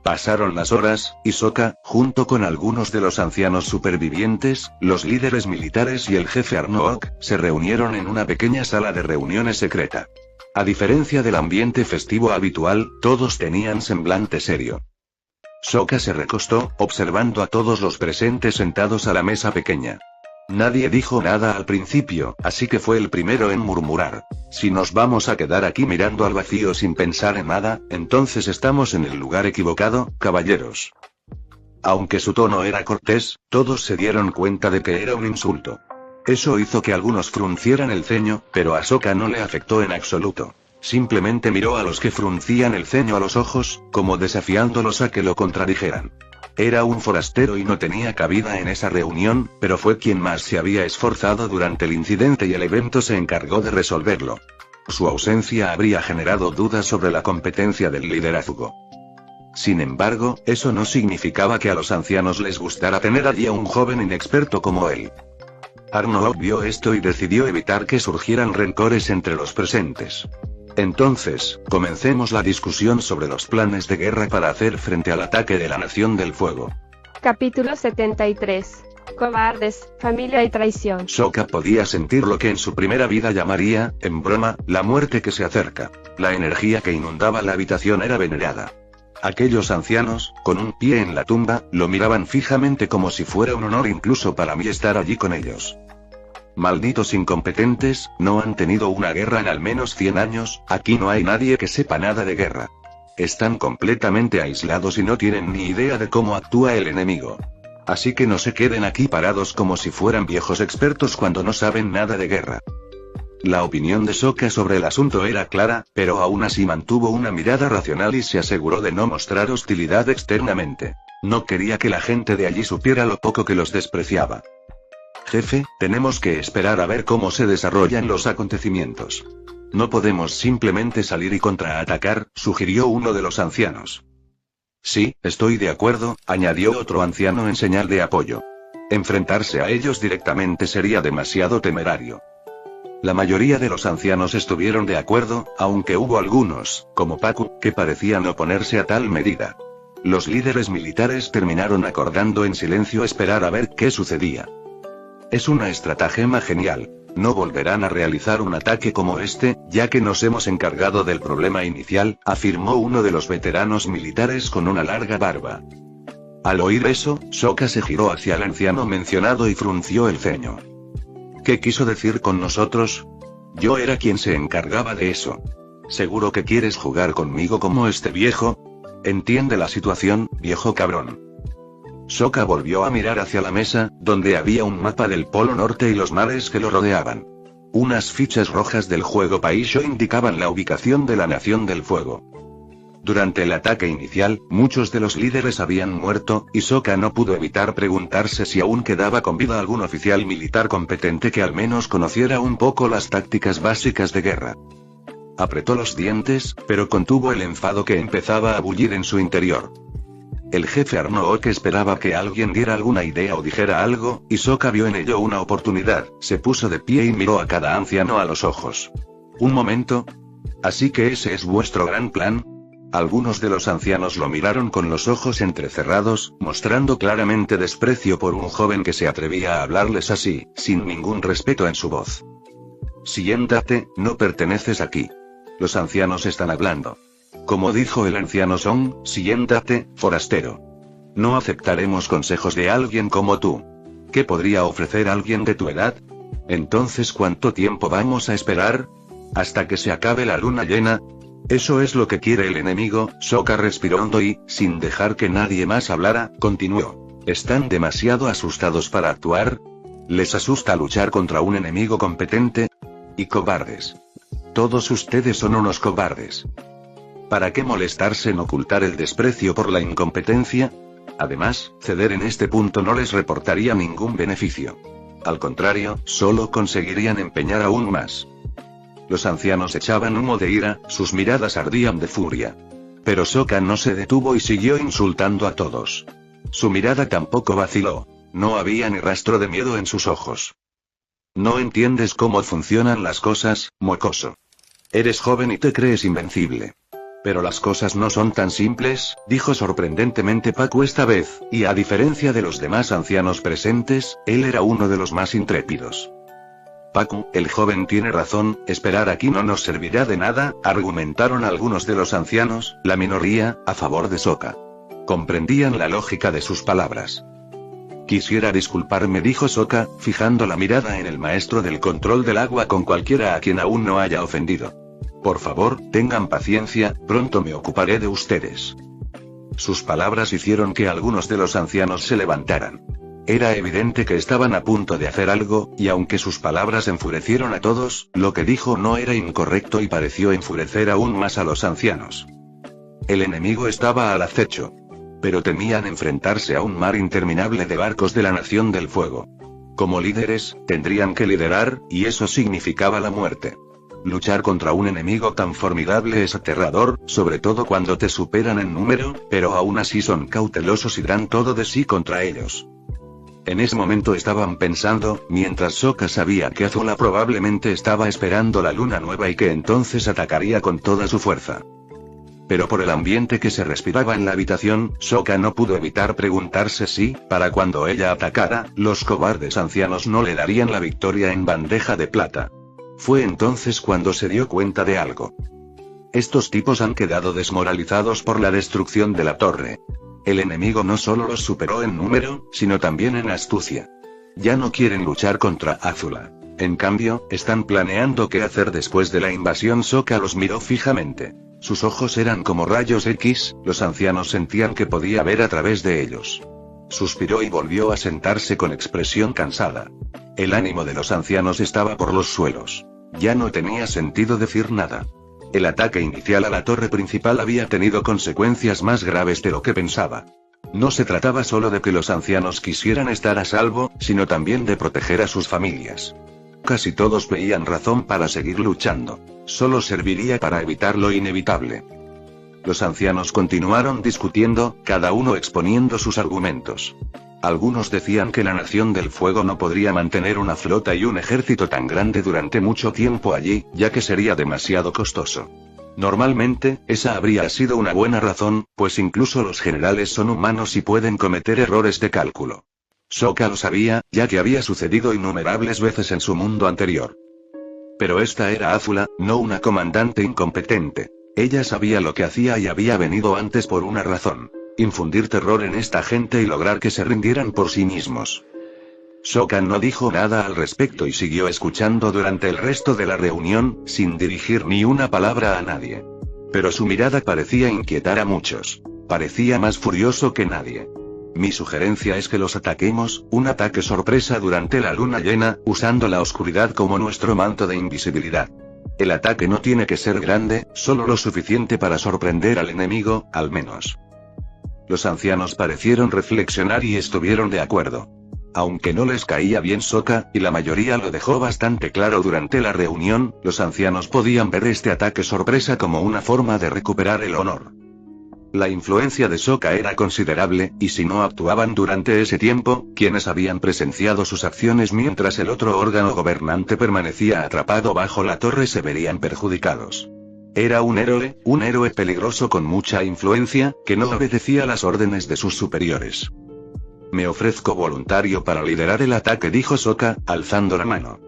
Pasaron las horas, y Sokka, junto con algunos de los ancianos supervivientes, los líderes militares y el jefe Arnook, se reunieron en una pequeña sala de reuniones secreta. A diferencia del ambiente festivo habitual, todos tenían semblante serio. Sokka se recostó, observando a todos los presentes sentados a la mesa pequeña. Nadie dijo nada al principio, así que fue el primero en murmurar. Si nos vamos a quedar aquí mirando al vacío sin pensar en nada, entonces estamos en el lugar equivocado, caballeros. Aunque su tono era cortés, todos se dieron cuenta de que era un insulto. Eso hizo que algunos fruncieran el ceño, pero a Sokka no le afectó en absoluto. Simplemente miró a los que fruncían el ceño a los ojos, como desafiándolos a que lo contradijeran. Era un forastero y no tenía cabida en esa reunión, pero fue quien más se había esforzado durante el incidente y el evento se encargó de resolverlo. Su ausencia habría generado dudas sobre la competencia del liderazgo. Sin embargo, eso no significaba que a los ancianos les gustara tener allí a un joven inexperto como él. Arnold vio esto y decidió evitar que surgieran rencores entre los presentes. Entonces, comencemos la discusión sobre los planes de guerra para hacer frente al ataque de la Nación del Fuego. Capítulo 73. Cobardes, familia y traición. Sokka podía sentir lo que en su primera vida llamaría, en broma, la muerte que se acerca. La energía que inundaba la habitación era venerada. Aquellos ancianos, con un pie en la tumba, lo miraban fijamente como si fuera un honor incluso para mí estar allí con ellos. Malditos incompetentes, no han tenido una guerra en al menos 100 años, aquí no hay nadie que sepa nada de guerra. Están completamente aislados y no tienen ni idea de cómo actúa el enemigo. Así que no se queden aquí parados como si fueran viejos expertos cuando no saben nada de guerra. La opinión de Sokka sobre el asunto era clara, pero aún así mantuvo una mirada racional y se aseguró de no mostrar hostilidad externamente. No quería que la gente de allí supiera lo poco que los despreciaba. Jefe, tenemos que esperar a ver cómo se desarrollan los acontecimientos. No podemos simplemente salir y contraatacar, sugirió uno de los ancianos. Sí, estoy de acuerdo, añadió otro anciano en señal de apoyo. Enfrentarse a ellos directamente sería demasiado temerario. La mayoría de los ancianos estuvieron de acuerdo, aunque hubo algunos, como Pacu, que parecían oponerse a tal medida. Los líderes militares terminaron acordando en silencio esperar a ver qué sucedía. Es una estratagema genial. No volverán a realizar un ataque como este, ya que nos hemos encargado del problema inicial, afirmó uno de los veteranos militares con una larga barba. Al oír eso, Sokka se giró hacia el anciano mencionado y frunció el ceño. ¿Qué quiso decir con nosotros? Yo era quien se encargaba de eso. ¿Seguro que quieres jugar conmigo como este viejo? Entiende la situación, viejo cabrón. Sokka volvió a mirar hacia la mesa, donde había un mapa del Polo Norte y los mares que lo rodeaban. Unas fichas rojas del juego Paisho indicaban la ubicación de la Nación del Fuego. Durante el ataque inicial, muchos de los líderes habían muerto, y Sokka no pudo evitar preguntarse si aún quedaba con vida algún oficial militar competente que al menos conociera un poco las tácticas básicas de guerra. Apretó los dientes, pero contuvo el enfado que empezaba a bullir en su interior. El jefe Arnook esperaba que alguien diera alguna idea o dijera algo, y Sokka vio en ello una oportunidad, se puso de pie y miró a cada anciano a los ojos. Un momento. ¿Así que ese es vuestro gran plan? Algunos de los ancianos lo miraron con los ojos entrecerrados, mostrando claramente desprecio por un joven que se atrevía a hablarles así, sin ningún respeto en su voz. Siéntate, no perteneces aquí. Los ancianos están hablando. Como dijo el anciano Song, siéntate, forastero. No aceptaremos consejos de alguien como tú. ¿Qué podría ofrecer alguien de tu edad? Entonces, ¿cuánto tiempo vamos a esperar? ¿Hasta que se acabe la luna llena? Eso es lo que quiere el enemigo. Sokka respiró hondo y, sin dejar que nadie más hablara, continuó. ¿Están demasiado asustados para actuar? ¿Les asusta luchar contra un enemigo competente? Y cobardes. Todos ustedes son unos cobardes. ¿Para qué molestarse en ocultar el desprecio por la incompetencia? Además, ceder en este punto no les reportaría ningún beneficio. Al contrario, solo conseguirían empeñar aún más. Los ancianos echaban humo de ira, sus miradas ardían de furia. Pero Sokka no se detuvo y siguió insultando a todos. Su mirada tampoco vaciló. No había ni rastro de miedo en sus ojos. No entiendes cómo funcionan las cosas, mocoso. Eres joven y te crees invencible. Pero las cosas no son tan simples, dijo sorprendentemente Pakku esta vez, y a diferencia de los demás ancianos presentes, él era uno de los más intrépidos. Pakku, el joven tiene razón, esperar aquí no nos servirá de nada, argumentaron algunos de los ancianos, la minoría, a favor de Sokka. Comprendían la lógica de sus palabras. Quisiera disculparme, dijo Sokka, fijando la mirada en el maestro del control del agua con cualquiera a quien aún no haya ofendido. Por favor, tengan paciencia, pronto me ocuparé de ustedes. Sus palabras hicieron que algunos de los ancianos se levantaran. Era evidente que estaban a punto de hacer algo, y aunque sus palabras enfurecieron a todos, lo que dijo no era incorrecto y pareció enfurecer aún más a los ancianos. El enemigo estaba al acecho. Pero temían enfrentarse a un mar interminable de barcos de la Nación del Fuego. Como líderes, tendrían que liderar, y eso significaba la muerte. Luchar contra un enemigo tan formidable es aterrador, sobre todo cuando te superan en número, pero aún así son cautelosos y dan todo de sí contra ellos. En ese momento estaban pensando, mientras Sokka sabía que Azula probablemente estaba esperando la luna nueva y que entonces atacaría con toda su fuerza. Pero por el ambiente que se respiraba en la habitación, Sokka no pudo evitar preguntarse si, para cuando ella atacara, los cobardes ancianos no le darían la victoria en bandeja de plata. Fue entonces cuando se dio cuenta de algo. Estos tipos han quedado desmoralizados por la destrucción de la torre. El enemigo no solo los superó en número, sino también en astucia. Ya no quieren luchar contra Azula. En cambio, están planeando qué hacer después de la invasión. Sokka los miró fijamente. Sus ojos eran como rayos X, los ancianos sentían que podía ver a través de ellos. Suspiró y volvió a sentarse con expresión cansada. El ánimo de los ancianos estaba por los suelos. Ya no tenía sentido decir nada. El ataque inicial a la torre principal había tenido consecuencias más graves de lo que pensaba. No se trataba solo de que los ancianos quisieran estar a salvo, sino también de proteger a sus familias. Casi todos veían razón para seguir luchando. Solo serviría para evitar lo inevitable. Los ancianos continuaron discutiendo, cada uno exponiendo sus argumentos. Algunos decían que la Nación del Fuego no podría mantener una flota y un ejército tan grande durante mucho tiempo allí, ya que sería demasiado costoso. Normalmente, esa habría sido una buena razón, pues incluso los generales son humanos y pueden cometer errores de cálculo. Sokka lo sabía, ya que había sucedido innumerables veces en su mundo anterior. Pero esta era Azula, no una comandante incompetente. Ella sabía lo que hacía y había venido antes por una razón: infundir terror en esta gente y lograr que se rindieran por sí mismos. Sokka no dijo nada al respecto y siguió escuchando durante el resto de la reunión, sin dirigir ni una palabra a nadie. Pero su mirada parecía inquietar a muchos. Parecía más furioso que nadie. Mi sugerencia es que los ataquemos, un ataque sorpresa durante la luna llena, usando la oscuridad como nuestro manto de invisibilidad. El ataque no tiene que ser grande, solo lo suficiente para sorprender al enemigo, al menos. Los ancianos parecieron reflexionar y estuvieron de acuerdo. Aunque no les caía bien Sokka, y la mayoría lo dejó bastante claro durante la reunión, los ancianos podían ver este ataque sorpresa como una forma de recuperar el honor. La influencia de Sokka era considerable, y si no actuaban durante ese tiempo, quienes habían presenciado sus acciones mientras el otro órgano gobernante permanecía atrapado bajo la torre se verían perjudicados. Era un héroe peligroso con mucha influencia, que no obedecía las órdenes de sus superiores. Me ofrezco voluntario para liderar el ataque, dijo Sokka, alzando la mano.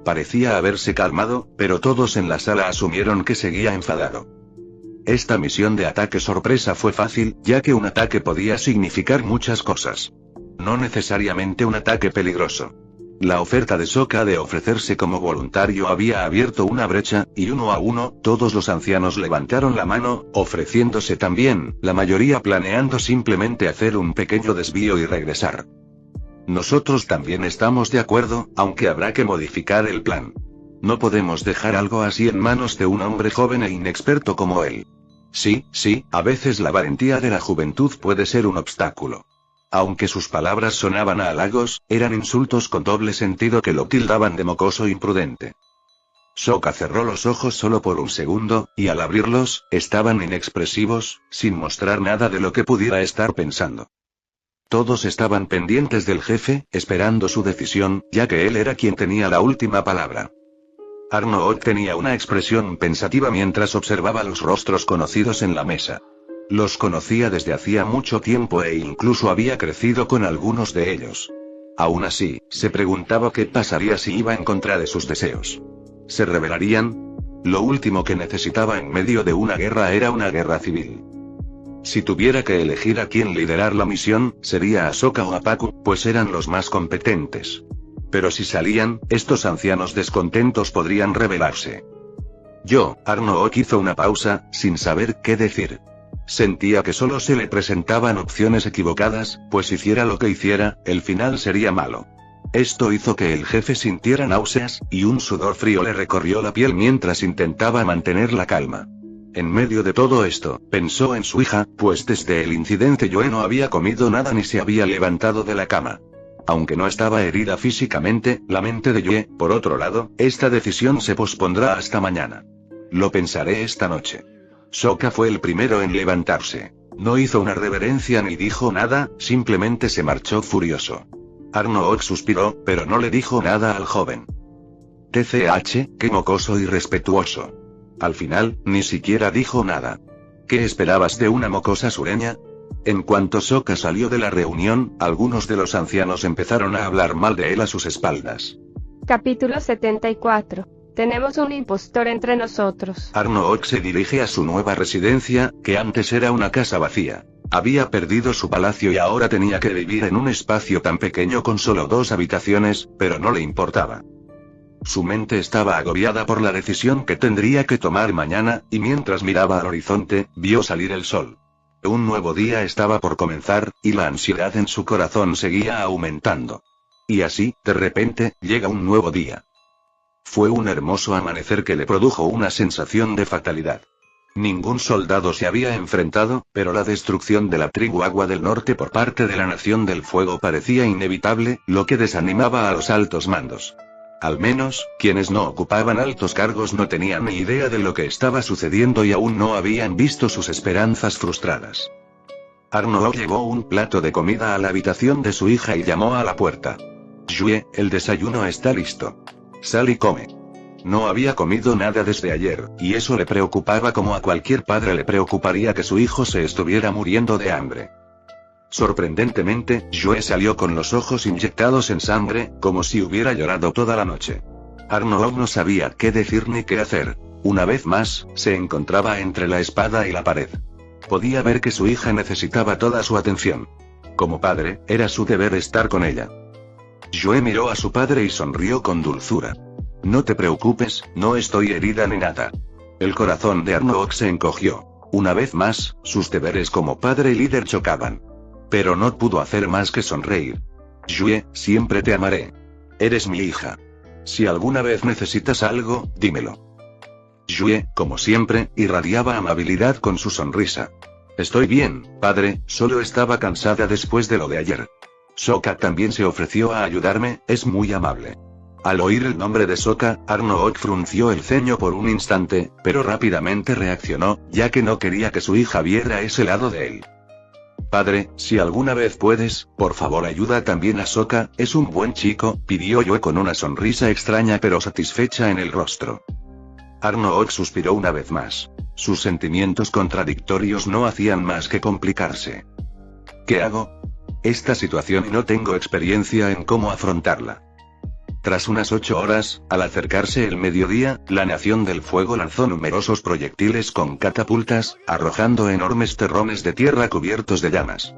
Parecía haberse calmado, pero todos en la sala asumieron que seguía enfadado. Esta misión de ataque sorpresa fue fácil, ya que un ataque podía significar muchas cosas. No necesariamente un ataque peligroso. La oferta de Sokka de ofrecerse como voluntario había abierto una brecha, y uno a uno, todos los ancianos levantaron la mano, ofreciéndose también, la mayoría planeando simplemente hacer un pequeño desvío y regresar. Nosotros también estamos de acuerdo, aunque habrá que modificar el plan. No podemos dejar algo así en manos de un hombre joven e inexperto como él. Sí, a veces la valentía de la juventud puede ser un obstáculo. Aunque sus palabras sonaban a halagos, eran insultos con doble sentido que lo tildaban de mocoso imprudente. Sokka cerró los ojos solo por un segundo, y al abrirlos, estaban inexpresivos, sin mostrar nada de lo que pudiera estar pensando. Todos estaban pendientes del jefe, esperando su decisión, ya que él era quien tenía la última palabra. Arnold tenía una expresión pensativa mientras observaba los rostros conocidos en la mesa. Los conocía desde hacía mucho tiempo e incluso había crecido con algunos de ellos. Aún así, se preguntaba qué pasaría si iba en contra de sus deseos. ¿Se rebelarían? Lo último que necesitaba en medio de una guerra era una guerra civil. Si tuviera que elegir a quién liderar la misión, sería a Sokka o a Pakku, pues eran los más competentes. Pero si salían, estos ancianos descontentos podrían rebelarse. Arnold hizo una pausa, sin saber qué decir. Sentía que solo se le presentaban opciones equivocadas, pues hiciera lo que hiciera, el final sería malo. Esto hizo que el jefe sintiera náuseas, y un sudor frío le recorrió la piel mientras intentaba mantener la calma. En medio de todo esto, pensó en su hija, pues desde el incidente Yoe no había comido nada ni se había levantado de la cama. Aunque no estaba herida físicamente, la mente de Yoe, por otro lado, esta decisión se pospondrá hasta mañana. Lo pensaré esta noche. Sokka fue el primero en levantarse. No hizo una reverencia ni dijo nada, simplemente se marchó furioso. Arnold suspiró, pero no le dijo nada al joven. TCH, qué mocoso y respetuoso. Al final, ni siquiera dijo nada. ¿Qué esperabas de una mocosa sureña? En cuanto Sokka salió de la reunión, algunos de los ancianos empezaron a hablar mal de él a sus espaldas. Capítulo 74. Tenemos un impostor entre nosotros. Arnold se dirige a su nueva residencia, que antes era una casa vacía. Había perdido su palacio y ahora tenía que vivir en un espacio tan pequeño con solo 2 habitaciones, pero no le importaba. Su mente estaba agobiada por la decisión que tendría que tomar mañana, y mientras miraba al horizonte, vio salir el sol. Un nuevo día estaba por comenzar, y la ansiedad en su corazón seguía aumentando. Y así, de repente, llega un nuevo día. Fue un hermoso amanecer que le produjo una sensación de fatalidad. Ningún soldado se había enfrentado, pero la destrucción de la tribu Agua del Norte por parte de la Nación del Fuego parecía inevitable, lo que desanimaba a los altos mandos. Al menos, quienes no ocupaban altos cargos no tenían ni idea de lo que estaba sucediendo y aún no habían visto sus esperanzas frustradas. Arnold llevó un plato de comida a la habitación de su hija y llamó a la puerta. Yue, el desayuno está listo. Sal y come. No había comido nada desde ayer, y eso le preocupaba como a cualquier padre le preocuparía que su hijo se estuviera muriendo de hambre. Sorprendentemente, Yue salió con los ojos inyectados en sangre, como si hubiera llorado toda la noche. Arnold no sabía qué decir ni qué hacer. Una vez más, se encontraba entre la espada y la pared. Podía ver que su hija necesitaba toda su atención. Como padre, era su deber estar con ella. Yue miró a su padre y sonrió con dulzura. No te preocupes, no estoy herida ni nada. El corazón de Arnold se encogió. Una vez más, sus deberes como padre y líder chocaban. Pero no pudo hacer más que sonreír. Yue, siempre te amaré. Eres mi hija. Si alguna vez necesitas algo, dímelo. Yue, como siempre, irradiaba amabilidad con su sonrisa. Estoy bien, padre, solo estaba cansada después de lo de ayer. Sokka también se ofreció a ayudarme, es muy amable. Al oír el nombre de Sokka, Arnold frunció el ceño por un instante, pero rápidamente reaccionó, ya que no quería que su hija viera ese lado de él. Padre, si alguna vez puedes, por favor ayuda también a Sokka, es un buen chico, pidió Yue con una sonrisa extraña pero satisfecha en el rostro. Arnold suspiró una vez más. Sus sentimientos contradictorios no hacían más que complicarse. ¿Qué hago? Esta situación y no tengo experiencia en cómo afrontarla. Tras unas 8 horas, al acercarse el mediodía, la Nación del Fuego lanzó numerosos proyectiles con catapultas, arrojando enormes terrones de tierra cubiertos de llamas.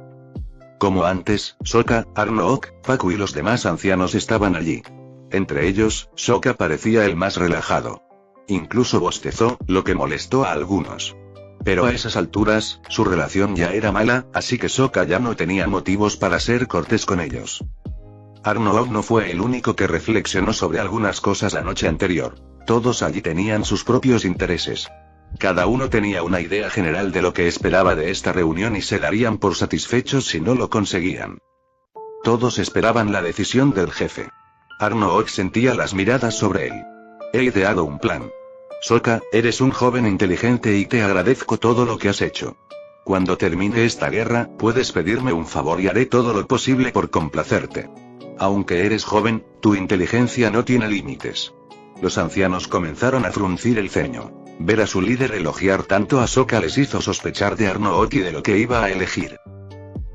Como antes, Sokka, Arnook, Faku y los demás ancianos estaban allí. Entre ellos, Sokka parecía el más relajado. Incluso bostezó, lo que molestó a algunos. Pero a esas alturas, su relación ya era mala, así que Sokka ya no tenía motivos para ser cortés con ellos. Arnook no fue el único que reflexionó sobre algunas cosas la noche anterior. Todos allí tenían sus propios intereses. Cada uno tenía una idea general de lo que esperaba de esta reunión y se darían por satisfechos si no lo conseguían. Todos esperaban la decisión del jefe. Arnook sentía las miradas sobre él. He ideado un plan. Sokka, eres un joven inteligente y te agradezco todo lo que has hecho. Cuando termine esta guerra, puedes pedirme un favor y haré todo lo posible por complacerte. Aunque eres joven, tu inteligencia no tiene límites. Los ancianos comenzaron a fruncir el ceño. Ver a su líder elogiar tanto a Sokka les hizo sospechar de Arnook y de lo que iba a elegir.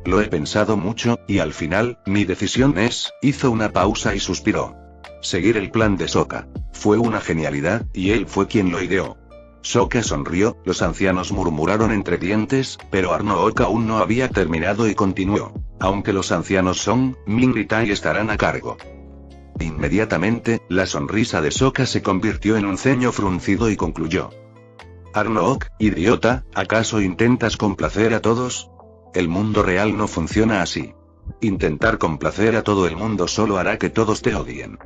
Lo he pensado mucho, y al final, mi decisión es, hizo una pausa y suspiró. Seguir el plan de Sokka. Fue una genialidad, y él fue quien lo ideó. Sokka sonrió, los ancianos murmuraron entre dientes, pero Arnook aún no había terminado y continuó. Aunque los ancianos son, Ming y Tai estarán a cargo. Inmediatamente, la sonrisa de Sokka se convirtió en un ceño fruncido y concluyó. Arnook, idiota, ¿acaso intentas complacer a todos? El mundo real no funciona así. Intentar complacer a todo el mundo solo hará que todos te odien.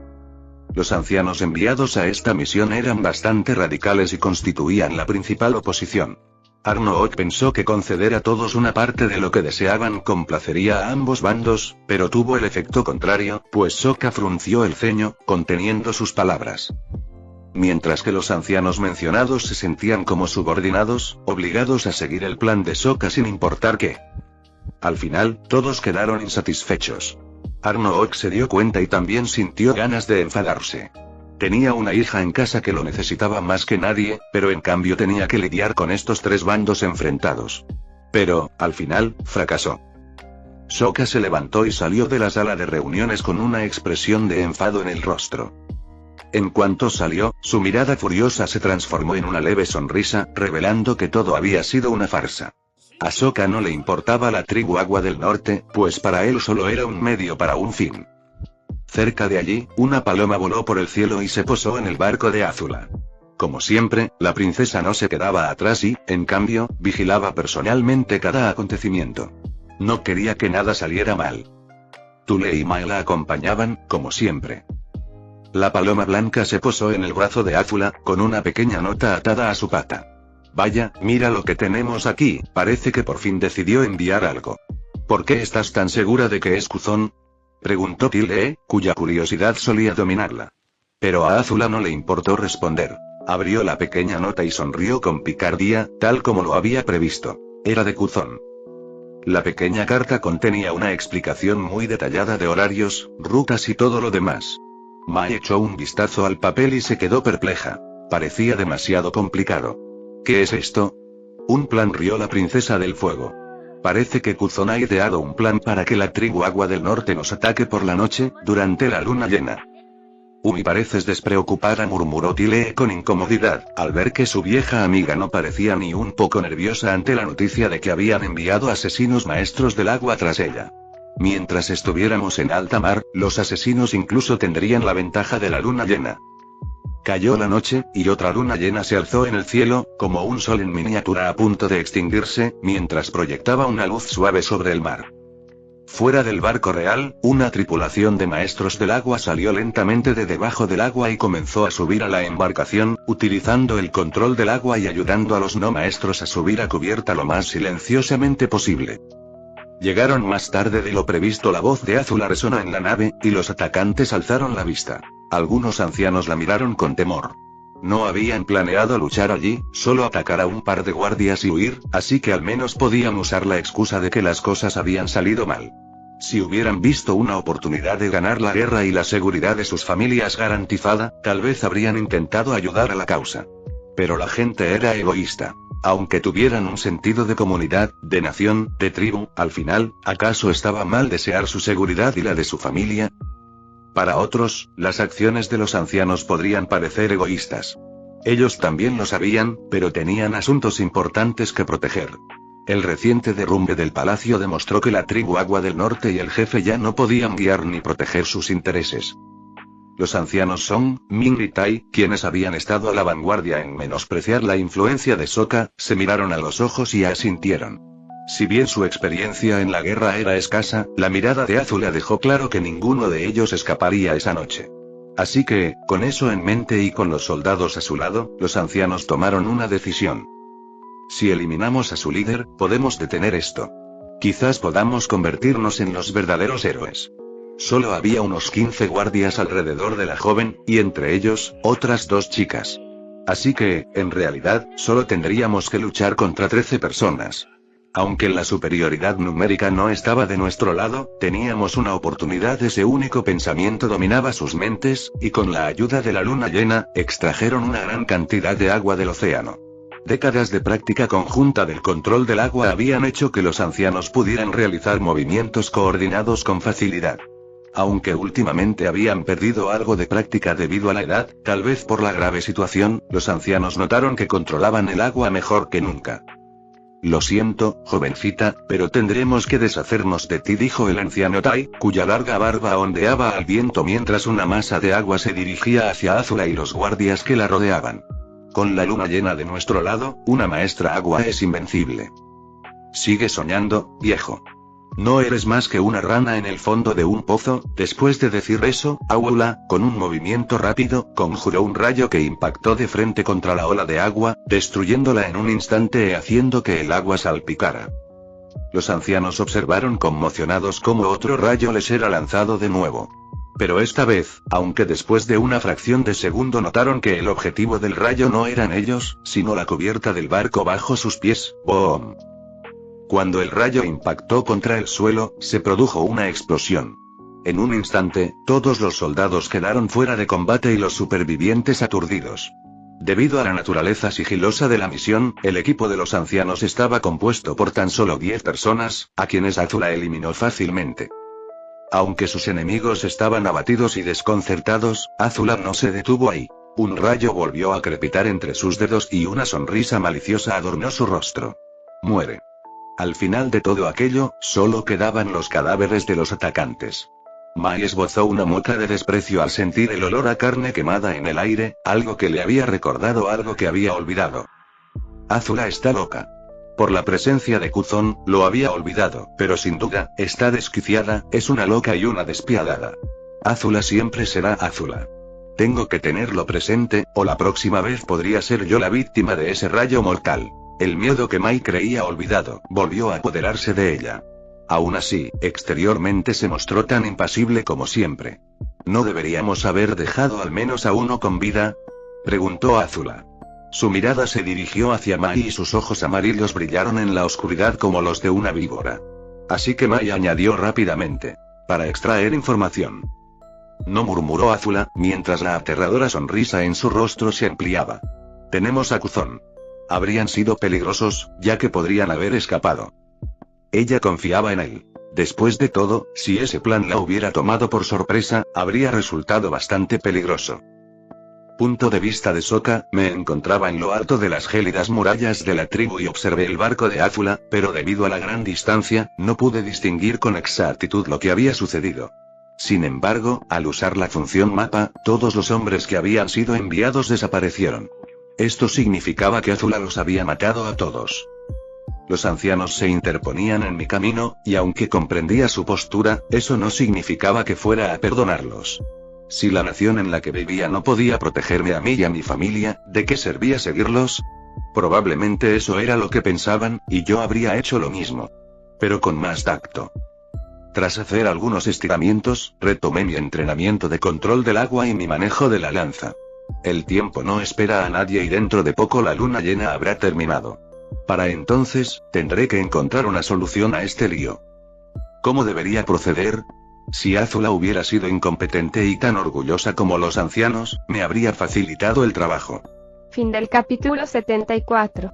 Los ancianos enviados a esta misión eran bastante radicales y constituían la principal oposición. Arnook pensó que conceder a todos una parte de lo que deseaban complacería a ambos bandos, pero tuvo el efecto contrario, pues Sokka frunció el ceño, conteniendo sus palabras. Mientras que los ancianos mencionados se sentían como subordinados, obligados a seguir el plan de Sokka sin importar qué. Al final, todos quedaron insatisfechos. Arnook se dio cuenta y también sintió ganas de enfadarse. Tenía una hija en casa que lo necesitaba más que nadie, pero en cambio tenía que lidiar con estos tres bandos enfrentados. Pero, al final, fracasó. Sokka se levantó y salió de la sala de reuniones con una expresión de enfado en el rostro. En cuanto salió, su mirada furiosa se transformó en una leve sonrisa, revelando que todo había sido una farsa. A Sokka no le importaba la tribu Agua del Norte, pues para él solo era un medio para un fin. Cerca de allí, una paloma voló por el cielo y se posó en el barco de Azula. Como siempre, la princesa no se quedaba atrás y, en cambio, vigilaba personalmente cada acontecimiento. No quería que nada saliera mal. Tule y Mai la acompañaban, como siempre. La paloma blanca se posó en el brazo de Azula, con una pequeña nota atada a su pata. Vaya, mira lo que tenemos aquí, parece que por fin decidió enviar algo. ¿Por qué estás tan segura de que es Cuzón? Preguntó Tile, cuya curiosidad solía dominarla. Pero a Azula no le importó responder. Abrió la pequeña nota y sonrió con picardía, tal como lo había previsto. Era de Cuzón. La pequeña carta contenía una explicación muy detallada de horarios, rutas y todo lo demás. Mai echó un vistazo al papel y se quedó perpleja. Parecía demasiado complicado. ¿Qué es esto? Un plan, rió la princesa del fuego. Parece que Cuzón ha ideado un plan para que la tribu Agua del Norte nos ataque por la noche, durante la luna llena. Umi, pareces despreocupada, murmuró Tile con incomodidad, al ver que su vieja amiga no parecía ni un poco nerviosa ante la noticia de que habían enviado asesinos maestros del agua tras ella. Mientras estuviéramos en alta mar, los asesinos incluso tendrían la ventaja de la luna llena. Cayó la noche, y otra luna llena se alzó en el cielo, como un sol en miniatura a punto de extinguirse, mientras proyectaba una luz suave sobre el mar. Fuera del barco real, una tripulación de maestros del agua salió lentamente de debajo del agua y comenzó a subir a la embarcación, utilizando el control del agua y ayudando a los no maestros a subir a cubierta lo más silenciosamente posible. Llegaron más tarde de lo previsto. La voz de Azula resonó en la nave, y los atacantes alzaron la vista. Algunos ancianos la miraron con temor. No habían planeado luchar allí, solo atacar a un par de guardias y huir, así que al menos podían usar la excusa de que las cosas habían salido mal. Si hubieran visto una oportunidad de ganar la guerra y la seguridad de sus familias garantizada, tal vez habrían intentado ayudar a la causa. Pero la gente era egoísta. Aunque tuvieran un sentido de comunidad, de nación, de tribu, al final, ¿acaso estaba mal desear su seguridad y la de su familia? Para otros, las acciones de los ancianos podrían parecer egoístas. Ellos también lo sabían, pero tenían asuntos importantes que proteger. El reciente derrumbe del palacio demostró que la tribu Agua del Norte y el jefe ya no podían guiar ni proteger sus intereses. Los ancianos Song, Ming y Tai, quienes habían estado a la vanguardia en menospreciar la influencia de Sokka, se miraron a los ojos y asintieron. Si bien su experiencia en la guerra era escasa, la mirada de Azula dejó claro que ninguno de ellos escaparía esa noche. Así que, con eso en mente y con los soldados a su lado, los ancianos tomaron una decisión. Si eliminamos a su líder, podemos detener esto. Quizás podamos convertirnos en los verdaderos héroes. Solo había unos 15 guardias alrededor de la joven, y entre ellos, otras 2 chicas. Así que, en realidad, solo tendríamos que luchar contra 13 personas. Aunque la superioridad numérica no estaba de nuestro lado, teníamos una oportunidad. Ese único pensamiento dominaba sus mentes, y con la ayuda de la luna llena, extrajeron una gran cantidad de agua del océano. Décadas de práctica conjunta del control del agua habían hecho que los ancianos pudieran realizar movimientos coordinados con facilidad. Aunque últimamente habían perdido algo de práctica debido a la edad, tal vez por la grave situación, los ancianos notaron que controlaban el agua mejor que nunca. Lo siento, jovencita, pero tendremos que deshacernos de ti, dijo el anciano Tai, cuya larga barba ondeaba al viento mientras una masa de agua se dirigía hacia Azula y los guardias que la rodeaban. Con la luna llena de nuestro lado, una maestra agua es invencible. Sigue soñando, viejo. No eres más que una rana en el fondo de un pozo. Después de decir eso, Azula, con un movimiento rápido, conjuró un rayo que impactó de frente contra la ola de agua, destruyéndola en un instante y haciendo que el agua salpicara. Los ancianos observaron conmocionados cómo otro rayo les era lanzado de nuevo. Pero esta vez, aunque después de una fracción de segundo notaron que el objetivo del rayo no eran ellos, sino la cubierta del barco bajo sus pies, ¡boom! Cuando el rayo impactó contra el suelo, se produjo una explosión. En un instante, todos los soldados quedaron fuera de combate y los supervivientes aturdidos. Debido a la naturaleza sigilosa de la misión, el equipo de los ancianos estaba compuesto por tan solo 10 personas, a quienes Azula eliminó fácilmente. Aunque sus enemigos estaban abatidos y desconcertados, Azula no se detuvo ahí. Un rayo volvió a crepitar entre sus dedos y una sonrisa maliciosa adornó su rostro. Muere. Al final de todo aquello, solo quedaban los cadáveres de los atacantes. Mai esbozó una mueca de desprecio al sentir el olor a carne quemada en el aire, algo que le había recordado algo que había olvidado. Azula está loca. Por la presencia de Kuzon, lo había olvidado, pero sin duda, está desquiciada, es una loca y una despiadada. Azula siempre será Azula. Tengo que tenerlo presente, o la próxima vez podría ser yo la víctima de ese rayo mortal. El miedo que Mai creía olvidado, volvió a apoderarse de ella. Aún así, exteriormente se mostró tan impasible como siempre. ¿No deberíamos haber dejado al menos a uno con vida?, preguntó Azula. Su mirada se dirigió hacia Mai y sus ojos amarillos brillaron en la oscuridad como los de una víbora. Así que Mai añadió rápidamente. Para extraer información. No, murmuró Azula, mientras la aterradora sonrisa en su rostro se ampliaba. Tenemos a Kuzon. Habrían sido peligrosos, ya que podrían haber escapado. Ella confiaba en él. Después de todo, si ese plan la hubiera tomado por sorpresa, habría resultado bastante peligroso. Punto de vista de Sokka, me encontraba en lo alto de las gélidas murallas de la tribu y observé el barco de Azula, pero debido a la gran distancia, no pude distinguir con exactitud lo que había sucedido. Sin embargo, al usar la función mapa, todos los hombres que habían sido enviados desaparecieron. Esto significaba que Azula los había matado a todos. Los ancianos se interponían en mi camino, y aunque comprendía su postura, eso no significaba que fuera a perdonarlos. Si la nación en la que vivía no podía protegerme a mí y a mi familia, ¿de qué servía seguirlos? Probablemente eso era lo que pensaban, y yo habría hecho lo mismo. Pero con más tacto. Tras hacer algunos estiramientos, retomé mi entrenamiento de control del agua y mi manejo de la lanza. El tiempo no espera a nadie y dentro de poco la luna llena habrá terminado. Para entonces, tendré que encontrar una solución a este lío. ¿Cómo debería proceder? Si Azula hubiera sido incompetente y tan orgullosa como los ancianos, me habría facilitado el trabajo. Fin del capítulo 74.